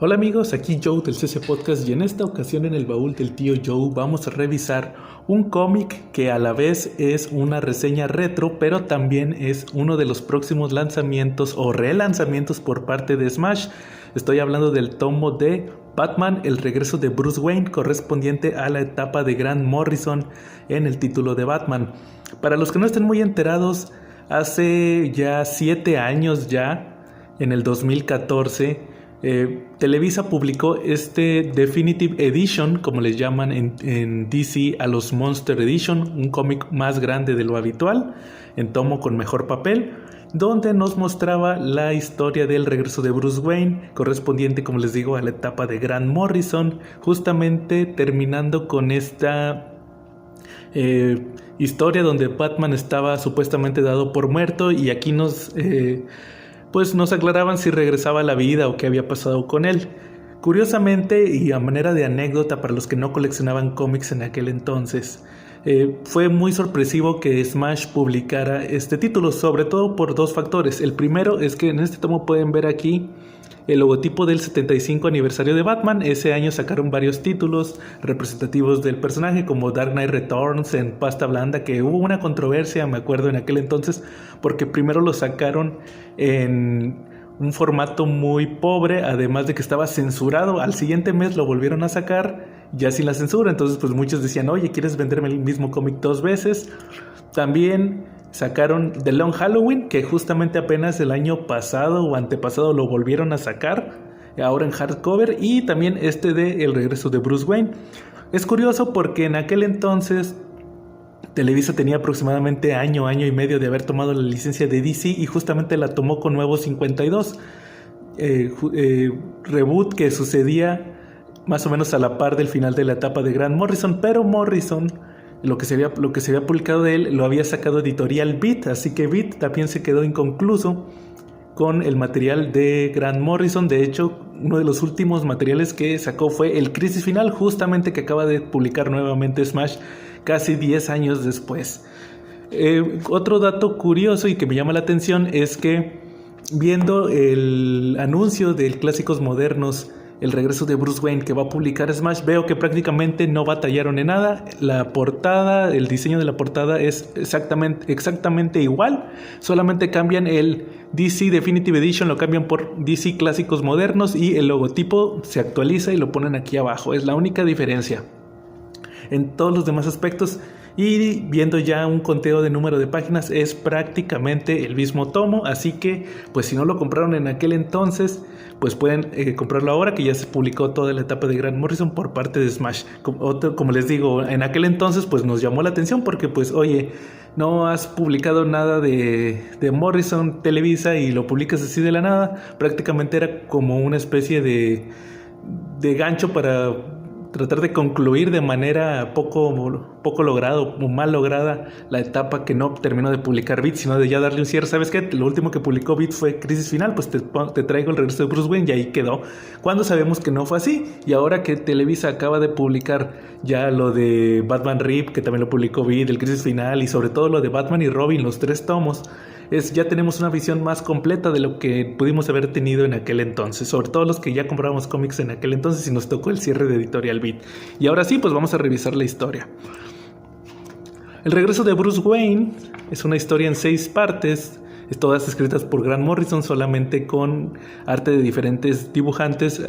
Hola amigos, aquí Joe del CC Podcast y en esta ocasión en el baúl del tío Joe vamos a revisar un cómic que a la vez es una reseña retro, pero también es uno de los próximos lanzamientos o relanzamientos por parte de Smash. Estoy hablando del tomo de Batman, el regreso de Bruce Wayne, correspondiente a la etapa de Grant Morrison en el título de Batman. Para los que no estén muy enterados, hace ya 7 años en el 2014, Televisa publicó este Definitive Edition, como les llaman en DC a los Monster Edition, un cómic más grande de lo habitual, en tomo con mejor papel, donde nos mostraba la historia del regreso de Bruce Wayne, correspondiente, como les digo, a la etapa de Grant Morrison, justamente terminando con esta historia donde Batman estaba supuestamente dado por muerto y aquí nos aclaraban si regresaba a la vida o qué había pasado con él. Curiosamente, y a manera de anécdota para los que no coleccionaban cómics en aquel entonces, fue muy sorpresivo que Smash publicara este título, sobre todo por dos factores. El primero es que en este tomo pueden ver aquí el logotipo del 75 aniversario de Batman. Ese año sacaron varios títulos representativos del personaje, como Dark Knight Returns en pasta blanda, que hubo una controversia, me acuerdo, en aquel entonces, porque primero lo sacaron en un formato muy pobre, además de que estaba censurado. Al siguiente mes lo volvieron a sacar ya sin la censura, entonces pues muchos decían, oye, ¿quieres venderme el mismo cómic 2 veces? También sacaron The Long Halloween, que justamente apenas el año pasado o antepasado lo volvieron a sacar, ahora en hardcover, y también este de El regreso de Bruce Wayne. Es curioso porque en aquel entonces Televisa tenía aproximadamente año y medio de haber tomado la licencia de DC y justamente la tomó con Nuevo 52, reboot que sucedía más o menos a la par del final de la etapa de Grant Morrison, pero Morrison, lo que se había publicado de él lo había sacado editorial Beat, así que Beat también se quedó inconcluso con el material de Grant Morrison. De hecho, uno de los últimos materiales que sacó fue el Crisis Final, justamente que acaba de publicar nuevamente Smash casi 10 años después. Otro dato curioso y que me llama la atención es que viendo el anuncio del Clásicos Modernos, el regreso de Bruce Wayne que va a publicar Smash, veo que prácticamente no batallaron en nada. La portada, el diseño de la portada es exactamente igual, solamente cambian el DC Definitive Edition, lo cambian por DC Clásicos Modernos y el logotipo se actualiza y lo ponen aquí abajo. Es la única diferencia. En todos los demás aspectos, y viendo ya un conteo de número de páginas, es prácticamente el mismo tomo, así que pues si no lo compraron en aquel entonces, pues pueden comprarlo ahora que ya se publicó toda la etapa de Grant Morrison por parte de Smash. Como les digo, en aquel entonces pues nos llamó la atención porque pues oye, no has publicado nada de Morrison, Televisa, y lo publicas así de la nada. Prácticamente era como una especie de gancho para tratar de concluir de manera poco logrado o mal lograda la etapa que no terminó de publicar Beat, sino de ya darle un cierre. ¿Sabes qué? Lo último que publicó Beat fue Crisis Final, pues te traigo el regreso de Bruce Wayne y ahí quedó. Cuando sabemos que no fue así, y ahora que Televisa acaba de publicar ya lo de Batman Rip, que también lo publicó Beat, el Crisis Final, y sobre todo lo de Batman y Robin, los 3 tomos, ya tenemos una visión más completa de lo que pudimos haber tenido en aquel entonces, sobre todo los que ya comprábamos cómics en aquel entonces y nos tocó el cierre de Editorial Beat. Y ahora sí, pues vamos a revisar la historia. El regreso de Bruce Wayne es una historia en 6 partes, todas escritas por Grant Morrison, solamente con arte de diferentes dibujantes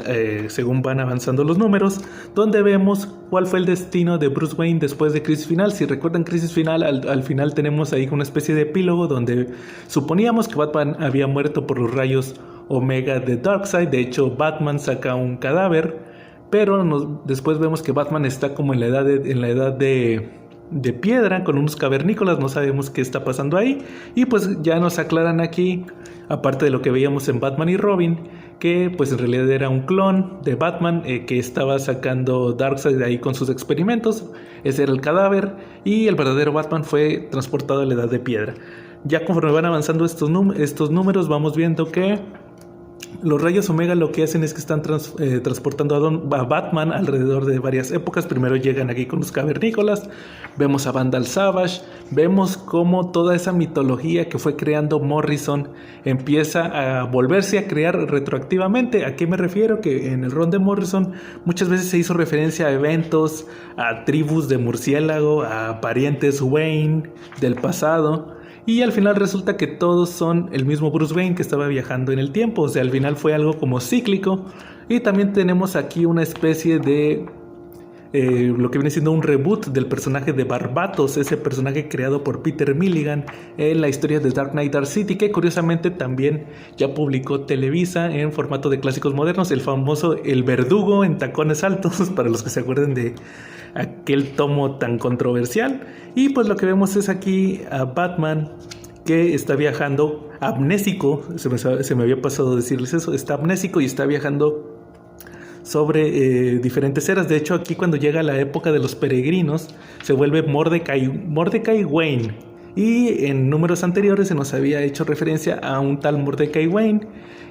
según van avanzando los números, donde vemos cuál fue el destino de Bruce Wayne después de Crisis Final. Si recuerdan Crisis Final, al final tenemos ahí una especie de epílogo donde suponíamos que Batman había muerto por los rayos Omega de Darkseid. De hecho, Batman saca un cadáver, pero después vemos que Batman está como en la edad de piedra, con unos cavernícolas, no sabemos qué está pasando ahí, y pues ya nos aclaran aquí, aparte de lo que veíamos en Batman y Robin, que pues en realidad era un clon de Batman que estaba sacando Darkseid de ahí con sus experimentos. Ese era el cadáver y el verdadero Batman fue transportado a la edad de piedra. Ya conforme van avanzando estos números, vamos viendo que Los rayos Omega lo que hacen es que están transportando a Batman alrededor de varias épocas. Primero llegan aquí con los cavernícolas, vemos a Vandal Savage, vemos cómo toda esa mitología que fue creando Morrison empieza a volverse a crear retroactivamente. ¿A qué me refiero? Que en el run de Morrison muchas veces se hizo referencia a eventos, a tribus de murciélago, a parientes Wayne del pasado. Y al final resulta que todos son el mismo Bruce Wayne que estaba viajando en el tiempo. O sea, al final fue algo como cíclico. Y también tenemos aquí una especie de lo que viene siendo un reboot del personaje de Barbatos, ese personaje creado por Peter Milligan en la historia de Dark Knight Dark City, que curiosamente también ya publicó Televisa en formato de clásicos modernos, el famoso El Verdugo en tacones altos, para los que se acuerden de aquel tomo tan controversial. Y pues lo que vemos es aquí a Batman que está viajando amnésico, se me había pasado decirles eso, está amnésico y está viajando sobre diferentes eras. De hecho, aquí cuando llega la época de los peregrinos se vuelve Mordecai Wayne, y en números anteriores se nos había hecho referencia a un tal Mordecai Wayne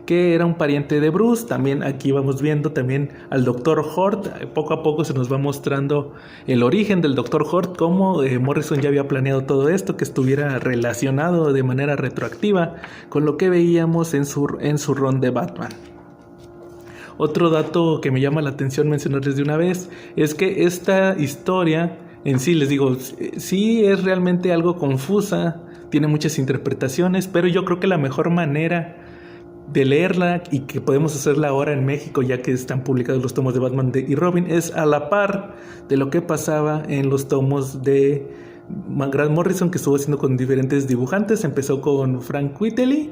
que era un pariente de Bruce. También aquí vamos viendo también al Dr. Hort. Poco a poco se nos va mostrando el origen del Dr. Hort, cómo Morrison ya había planeado todo esto, que estuviera relacionado de manera retroactiva con lo que veíamos en su run de Batman. Otro dato que me llama la atención mencionarles de una vez es que esta historia en sí, les digo, sí es realmente algo confusa, tiene muchas interpretaciones, pero yo creo que la mejor manera de leerla, y que podemos hacerla ahora en México ya que están publicados los tomos de Batman y Robin, es a la par de lo que pasaba en los tomos de Grant Morrison, que estuvo haciendo con diferentes dibujantes. Empezó con Frank Whiteley,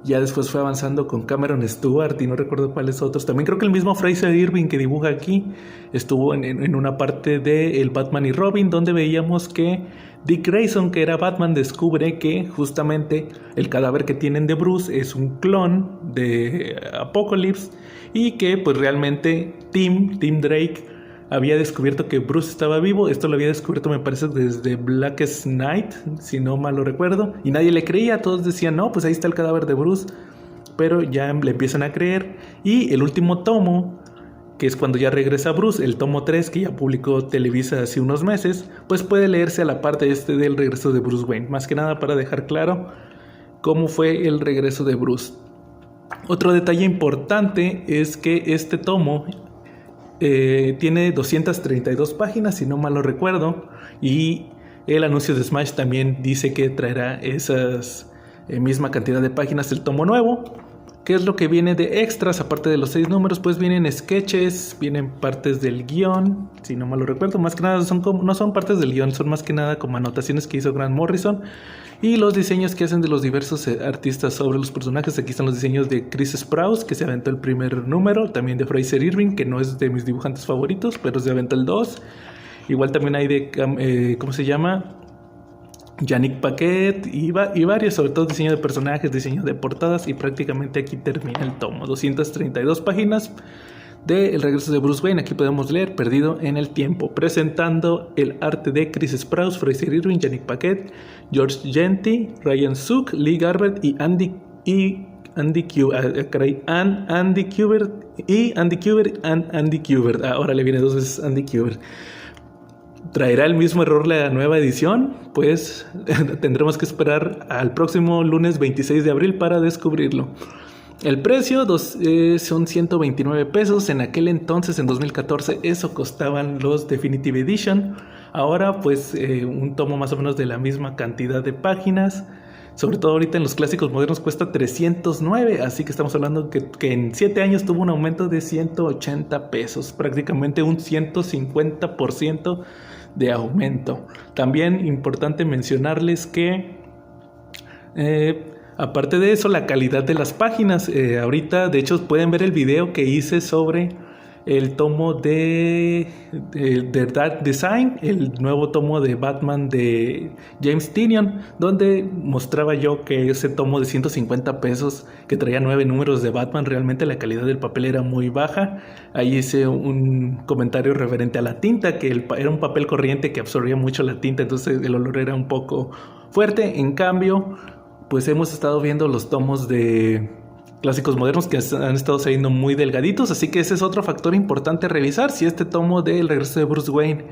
ya después fue avanzando con Cameron Stewart y no recuerdo cuáles otros. También creo que el mismo Fraser Irving que dibuja aquí estuvo en una parte de el Batman y Robin, donde veíamos que Dick Grayson, que era Batman, descubre que justamente el cadáver que tienen de Bruce es un clon de Apocalypse, y que pues realmente Tim Drake había descubierto que Bruce estaba vivo. Esto lo había descubierto, me parece, desde Blackest Night, si no mal lo recuerdo, y nadie le creía. Todos decían, no, pues ahí está el cadáver de Bruce, pero ya le empiezan a creer. Y el último tomo, que es cuando ya regresa Bruce, el tomo 3, que ya publicó Televisa hace unos meses, pues puede leerse a la parte del regreso de Bruce Wayne, más que nada para dejar claro cómo fue el regreso de Bruce. Otro detalle importante es que este tomo tiene 232 páginas, si no mal lo recuerdo, y el anuncio de Smash también dice que traerá esas misma cantidad de páginas el tomo nuevo. ¿Qué es lo que viene de extras? Aparte de los 6 números, pues vienen sketches, vienen partes del guión, si no mal lo recuerdo. Más que nada no son partes del guión, son más que nada como anotaciones que hizo Grant Morrison, y los diseños que hacen de los diversos artistas sobre los personajes. Aquí están los diseños de Chris Sprouse, que se aventó el primer número, también de Fraser Irving, que no es de mis dibujantes favoritos, pero se aventó el 2. Igual también hay de, ¿cómo se llama? Yannick Paquet y varios, sobre todo diseño de personajes, diseño de portadas, y prácticamente aquí termina el tomo. 232 páginas de El regreso de Bruce Wayne. Aquí podemos leer Perdido en el tiempo, presentando el arte de Chris Sprouse, Fraser Irving, Yannick Paquet, George Genty, Ryan Sook, Lee Garbett y Andy Kubert. Ahora le viene 2 veces Andy Kubert. ¿Traerá el mismo error la nueva edición? Pues tendremos que esperar al próximo lunes 26 de abril para descubrirlo. El precio son 129 pesos. En aquel entonces, en 2014, eso costaban los Definitive Edition. Ahora pues un tomo más o menos de la misma cantidad de páginas, sobre todo ahorita en los clásicos modernos, cuesta 309. Así que estamos hablando que en 7 años tuvo un aumento de 180 pesos, prácticamente un 150% de aumento. También importante mencionarles que aparte de eso, la calidad de las páginas, ahorita de hecho pueden ver el video que hice sobre el tomo de Dark Design, el nuevo tomo de Batman de James Tynion, donde mostraba yo que ese tomo de 150 pesos que traía 9 números de Batman, realmente la calidad del papel era muy baja. Ahí hice un comentario referente a la tinta, que era un papel corriente que absorbía mucho la tinta, entonces el olor era un poco fuerte. En cambio, pues hemos estado viendo los tomos de clásicos modernos que han estado saliendo muy delgaditos, así que ese es otro factor importante a revisar, si este tomo del regreso de Bruce Wayne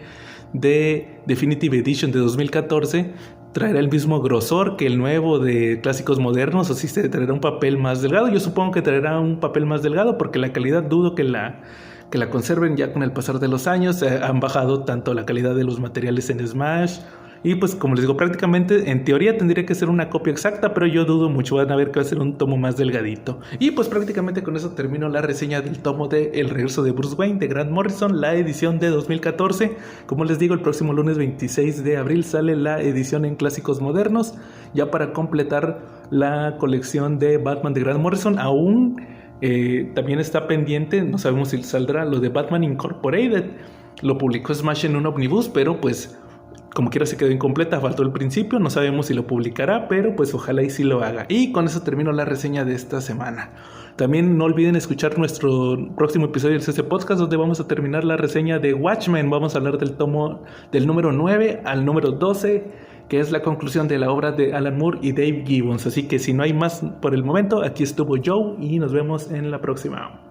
de Definitive Edition de 2014 traerá el mismo grosor que el nuevo de clásicos modernos, o si se traerá un papel más delgado. Yo supongo que traerá un papel más delgado porque la calidad dudo que la conserven. Ya con el pasar de los años han bajado tanto la calidad de los materiales en Smash. Y pues como les digo, prácticamente en teoría tendría que ser una copia exacta, pero yo dudo mucho, van a ver que va a ser un tomo más delgadito. Y pues prácticamente con eso termino la reseña del tomo de El regreso de Bruce Wayne de Grant Morrison, la edición de 2014. Como les digo, el próximo lunes 26 de abril sale la edición en clásicos modernos, ya para completar la colección de Batman de Grant Morrison. Aún también está pendiente, no sabemos si saldrá lo de Batman Incorporated. Lo publicó Smash en un omnibus, pero pues como quiera se quedó incompleta, faltó el principio, no sabemos si lo publicará, pero pues ojalá y sí lo haga. Y con eso termino la reseña de esta semana. También no olviden escuchar nuestro próximo episodio del CC Podcast, donde vamos a terminar la reseña de Watchmen. Vamos a hablar del tomo del número 9 al número 12, que es la conclusión de la obra de Alan Moore y Dave Gibbons. Así que si no hay más por el momento, aquí estuvo Joe y nos vemos en la próxima.